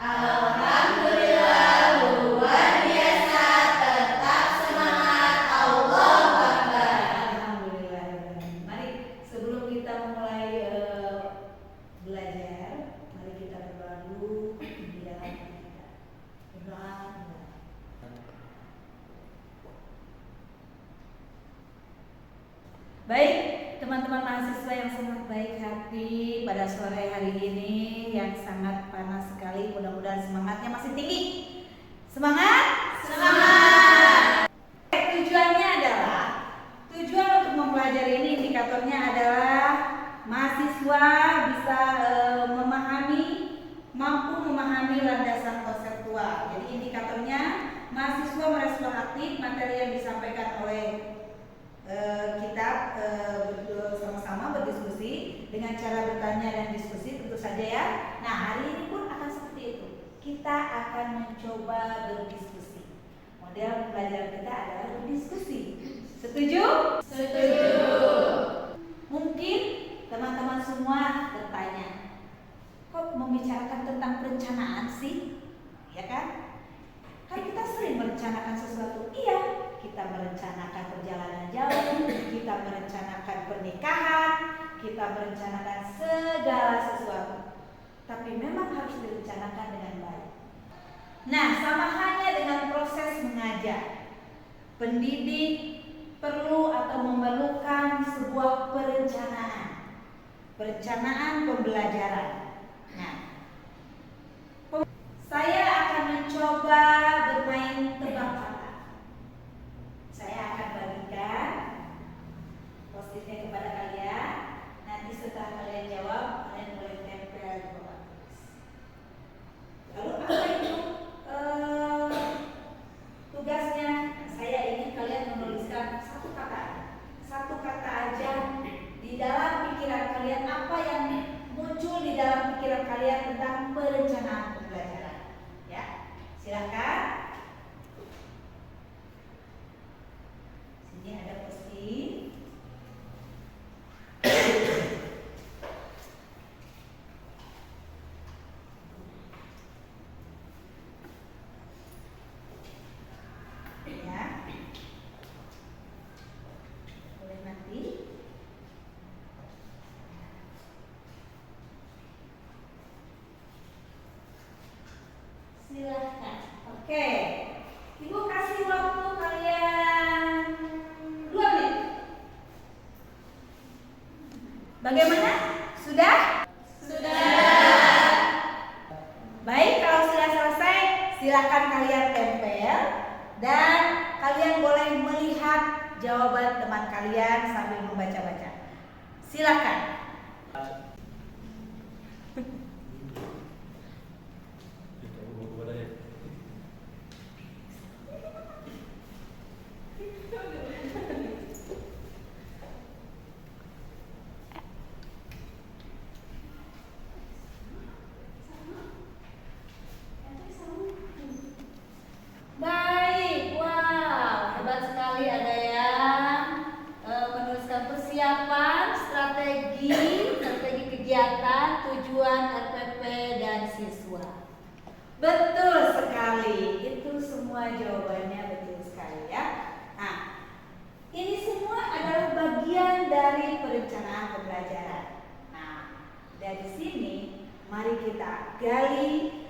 Alhamdulillah, luar biasa, tetap semangat, Allahu Akbar. Alhamdulillah. Mari sebelum kita memulai belajar, mari kita berdoa dulu di dalam hati kita. Berdoa. Baik, teman-teman mahasiswa yang sangat baik hati pada sore hari ini yang sangat panas sekali, mudah-mudahan semangatnya masih tinggi. Semangat? Semangat. Tujuannya adalah, tujuan untuk mempelajari ini indikatornya adalah mahasiswa bisa mampu memahami landasan konseptual. Jadi indikatornya mahasiswa merespon aktif materi yang disampaikan oleh kita sama-sama berdiskusi dengan cara bertanya dan diskusi tentu saja ya. Nah, hari ini pun akan seperti itu. Kita akan mencoba berdiskusi. Model pembelajaran kita adalah berdiskusi. Setuju? Setuju. Mungkin teman-teman semua bertanya, kok membicarakan tentang perencanaan sih? Ya kan? Kan kita sering merencanakan sesuatu. Iya, kita merencanakan perjalanan jauh, kita merencanakan pernikahan, kita merencanakan segala sesuatu. Tapi memang harus direncanakan dengan baik. Nah, sama halnya dengan proses mengajar. Pendidik perlu atau memerlukan sebuah perencanaan. Perencanaan pembelajaran. Nah, saya akan mencoba bermain tebak kata. Saya akan bagikan post-itnya kepada kalian. Nanti setelah kalian jawab, kalian boleh tempel di papan tulis. Lalu apa itu tugasnya? Saya ingin kalian menuliskan satu kata aja di dalam pikiran kalian, apa yang muncul di dalam pikiran kalian tentang perencanaan pembelajaran. Ya, silakan. Sini ada post-it. Ya. Boleh nanti. Silahkan. Oke. Ibu kasih waktu kalian 2 menit. Bagaimana? Sudah? Sudah. Baik, kalau sudah selesai, silakan kalian tempel dan kalian boleh melihat jawaban teman kalian sambil membaca-baca. Silakan. Baik, wow, hebat sekali ada yang menuliskan persiapan, strategi kegiatan, tujuan RPP dan siswa. Betul sekali, itu semua jawabannya betul sekali ya. Nah, ini semua adalah bagian dari perencanaan pembelajaran. Nah, dari sini mari kita gali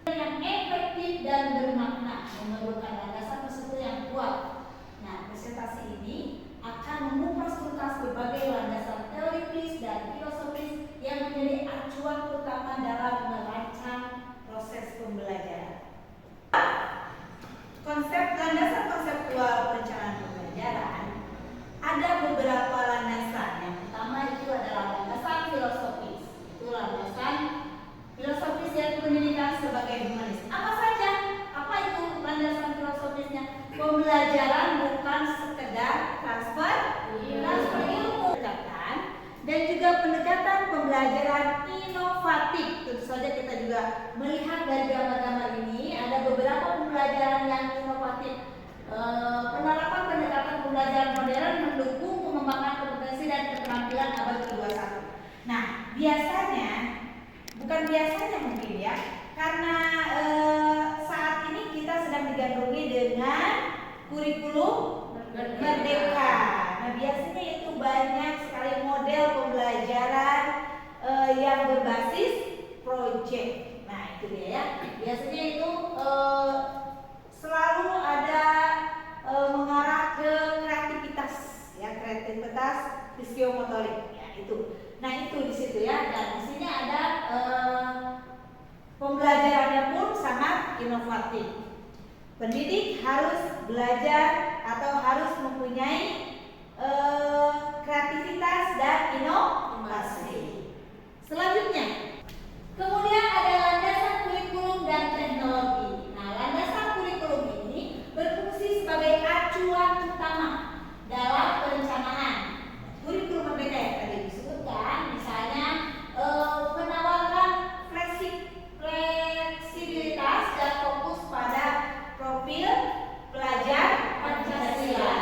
yang efektif dan bermakna, memerlukan landasan tersebut yang kuat. Nah, presentasi ini akan mengupas tuntas berbagai landasan teoritis dan filosofis yang menjadi acuan utama dalam merancang proses pembelajaran. Landasan konseptual perencanaan pembelajaran ada beberapa landasan. Yang pertama itu adalah landasan filosofis. Itu landasan filosofis yaitu pendidikan sebagai humanis. Apa saja? Apa itu landasan filosofisnya? Pembelajaran bukan sekedar transfer ilmu, dan juga pendekatan pembelajaran inovatif. Tentu saja kita juga melihat dari gambar-gambar ini ada beberapa pembelajaran yang inovatif. Penerapan pendekatan pembelajaran modern mendukung pengembangan kompetensi dan keterampilan abad ke-21. Nah, biasanya, bukan biasanya mungkin ya, karena biasanya itu selalu ada mengarah ke kreativitas, ya, kreativitas fisiomotorik, ya itu. Nah itu di situ ya, dan di sini ada pembelajarannya pun sangat inovatif. Pendidik harus belajar atau harus mempunyai kreativitas dan inovasi. Selanjutnya, kemudian ada landasan kurikulum dan teknologi. Nah, landasan kurikulum ini berfungsi sebagai acuan utama dalam perencanaan. Kurikulum merdeka yang tadi disebutkan, misalnya menawarkan fleksibilitas dan fokus pada profil pelajar Pancasila.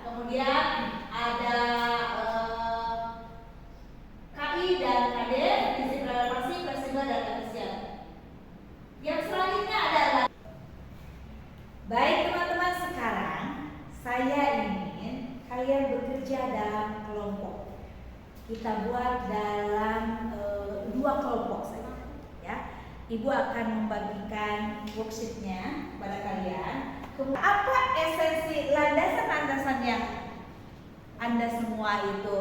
Kemudian ada KI dan KD, prinsip relevansi, fleksibel dan efisien. Yang selanjutnya adalah, baik teman-teman, sekarang saya ingin kalian bekerja dalam kelompok. Kita buat dalam 2 kelompok saja, ya. Ibu akan membagikan worksheetnya kepada kalian. Apa esensi landasan-landasan yang Anda semua itu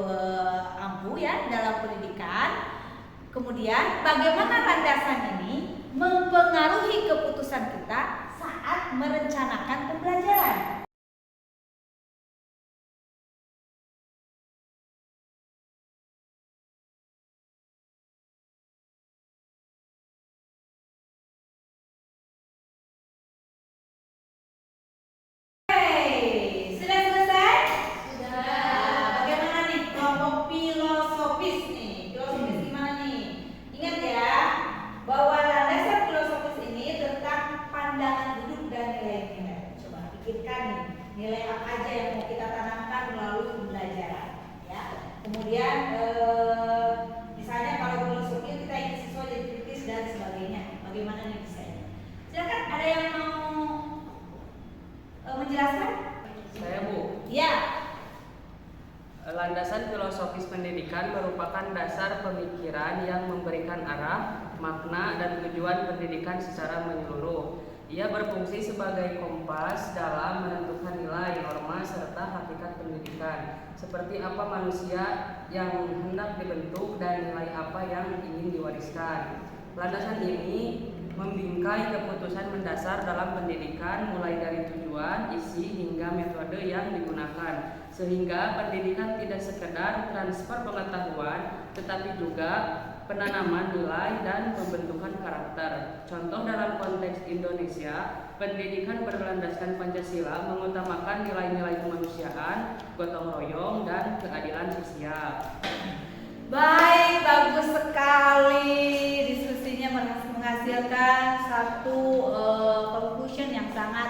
ampuh ya dalam pendidikan? Kemudian bagaimana landasan ini mempengaruhi keputusan kita saat merencanakan pembelajaran? Sudah selesai? Sudah. Nah, bagaimana nih kelompok filosofis nih? Filosofis gimana nih? Ingat ya, bahwa landasan filosofis ini tentang pandangan hidup dan nilai-nilai. Coba pikirkan nih, nilai apa aja yang mau kita tanamkan melalui pembelajaran, ya. Kemudian misalnya kalau filosofi kita ingin siswa jadi kritis dan sebagainya. Bagaimana nih desainnya? Silakan, ada yang mau menjelaskan? Saya, Bu. Ya. Landasan filosofis pendidikan merupakan dasar pemikiran yang memberikan arah, makna, dan tujuan pendidikan secara menyeluruh. Ia berfungsi sebagai kompas dalam menentukan nilai, norma, serta hakikat pendidikan. Seperti apa manusia yang hendak dibentuk dan nilai apa yang ingin diwariskan. Landasan ini membingkai keputusan mendasar dalam pendidikan mulai dari tujuan, isi, hingga metode yang digunakan, sehingga pendidikan tidak sekedar transfer pengetahuan tetapi juga penanaman nilai dan pembentukan karakter. Contoh dalam konteks Indonesia, pendidikan berlandaskan Pancasila mengutamakan nilai-nilai kemanusiaan, gotong royong, dan keadilan sosial. Baik, bagus sekali. Diskusinya menghasilkan satu conclusion yang sangat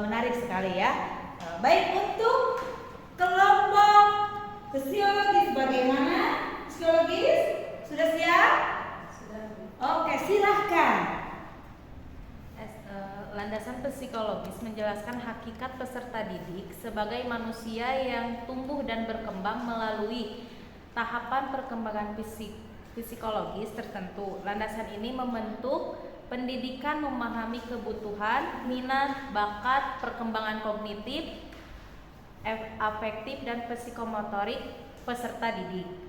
menarik sekali ya. Baik, untuk kelompok psikologis bagaimana? Psikologis sudah siap? Sudah. Oke, silahkan. Landasan psikologis menjelaskan hakikat peserta didik sebagai manusia yang tumbuh dan berkembang melalui tahapan perkembangan psikologis tertentu. Landasan ini membentuk pendidikan memahami kebutuhan, minat, bakat, perkembangan kognitif, afektif, dan psikomotorik peserta didik,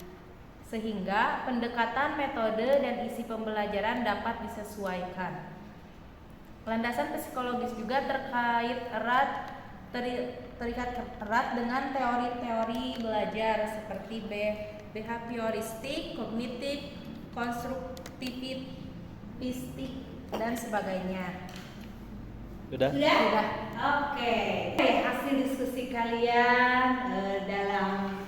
sehingga pendekatan, metode, dan isi pembelajaran dapat disesuaikan. Landasan psikologis juga terikat erat dengan teori-teori belajar seperti behavioristik, kognitif, konstruktivistik, dan sebagainya. Sudah? Sudah? Oke. Hasil diskusi kalian dalam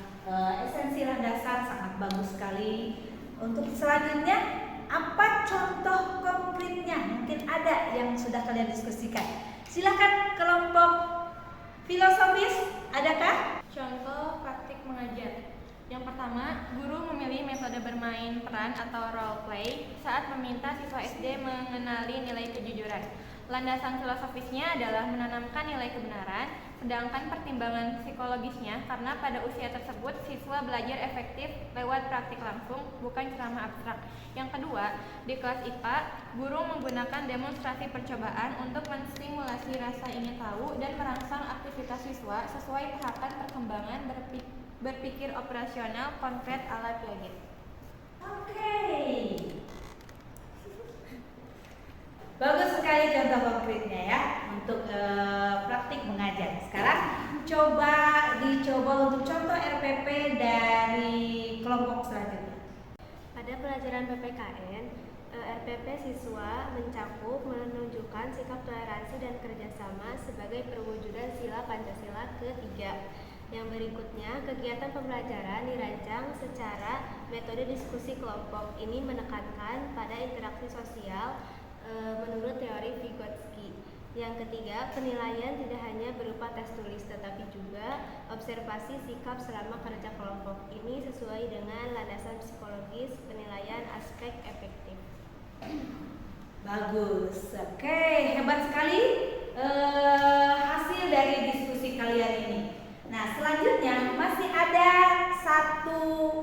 esensi landasan sangat bagus sekali. Untuk selanjutnya, apa contoh konkretnya? Mungkin ada yang sudah kalian diskusikan. Silakan kelompok filosofis, adakah? Contoh praktik mengajar. Yang pertama, guru memilih metode bermain peran atau role play saat meminta siswa SD mengenali nilai kejujuran. Landasan filosofisnya adalah menanamkan nilai kebenaran, sedangkan pertimbangan psikologisnya karena pada usia tersebut siswa belajar efektif lewat praktik langsung, bukan ceramah abstrak. Yang kedua, di kelas IPA, guru menggunakan demonstrasi percobaan untuk menstimulasi rasa ingin tahu dan merangsang aktivitas siswa sesuai tahapan perkembangan berpikir operasional konkret ala Piaget. Oke. Bagus sekali contoh konkretnya ya untuk praktik mengajar. Sekarang dicoba untuk contoh RPP dari kelompok selanjutnya. Pada pelajaran PPKN, RPP siswa mencakup menunjukkan sikap toleransi dan kerjasama sebagai perwujudan sila Pancasila ketiga. Yang berikutnya, kegiatan pembelajaran dirancang secara metode diskusi kelompok. Ini menekankan pada interaksi sosial menurut teori Vygotsky. Yang ketiga, penilaian tidak hanya berupa tes tulis tetapi juga observasi sikap selama kerja kelompok. Ini sesuai dengan landasan psikologis penilaian aspek efektif. Bagus. Oke, hebat sekali hasil dari diskusi kalian ini. Nah, selanjutnya masih ada satu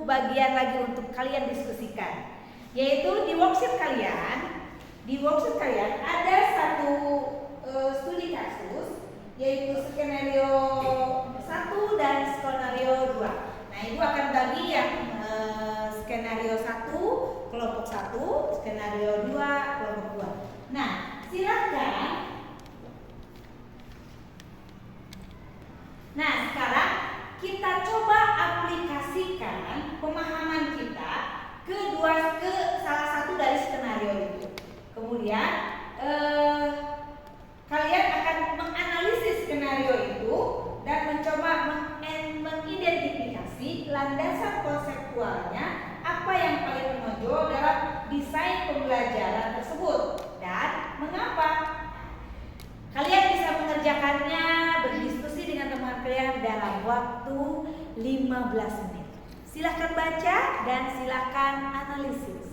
bagian lagi untuk kalian diskusikan, yaitu di worksheet kalian. Di worksheet kalian ada satu studi kasus, yaitu skenario 1 dan skenario 2. Nah, ibu akan bagi yang skenario 1 kelompok 1, skenario 2 kelompok 2. Nah, silakan. Nah, sekarang kita coba aplikasikan pemahaman kita ke salah satu dari skenario itu. Kemudian kalian akan menganalisis skenario itu dan mencoba mengidentifikasi landasan konseptualnya apa yang paling menonjol dalam desain pembelajaran tersebut dan mengapa. Kalian bisa mengerjakannya berdiskusi dengan teman kalian dalam waktu 15 menit. Silahkan baca dan silahkan analisis.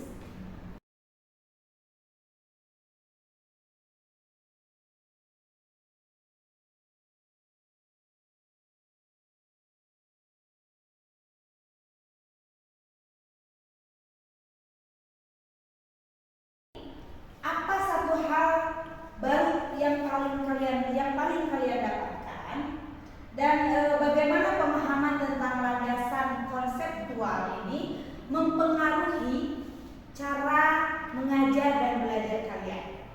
Apa satu hal baru yang paling kalian dapatkan dan bagaimana pemahaman tentang landasan konseptual ini mempengaruhi cara mengajar dan belajar kalian.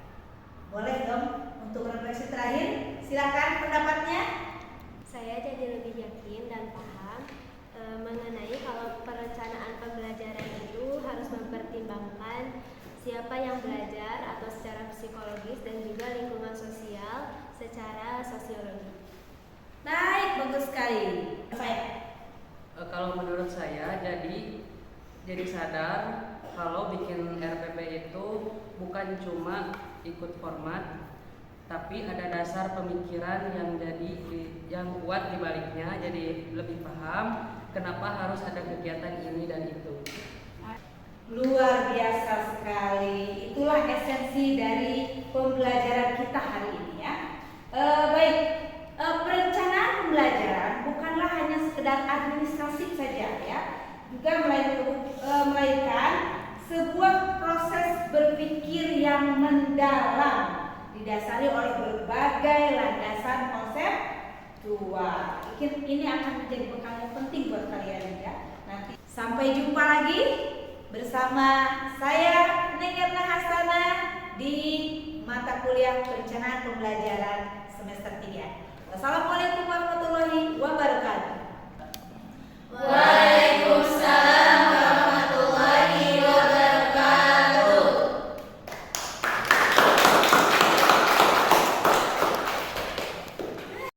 Boleh dong untuk refleksi terakhir, silakan pendapatnya. Saya jadi lebih yakin dan paham mengenai kalau perencanaan pembelajaran itu harus mempertimbangkan siapa yang belajar atau secara psikologis dan juga lingkungan sosial secara sosiologi. Baik, bagus sekali. Kalau menurut saya jadi sadar kalau bikin RPP itu bukan cuma ikut format, tapi ada dasar pemikiran yang kuat di baliknya, jadi lebih paham kenapa harus ada kegiatan ini dan itu. Luar biasa sekali. Itulah esensi dari pembelajaran kita hari ini ya. Perencanaan pembelajaran bukanlah hanya sekedar administrasi saja ya, juga melainkan sebuah proses berpikir yang mendalam didasari oleh berbagai landasan konseptual. Ini akan menjadi bekal yang penting buat kalian ya. Nanti sampai jumpa lagi bersama saya Neng Erna Hasana di mata kuliah perencanaan pembelajaran semester 3. Wassalamualaikum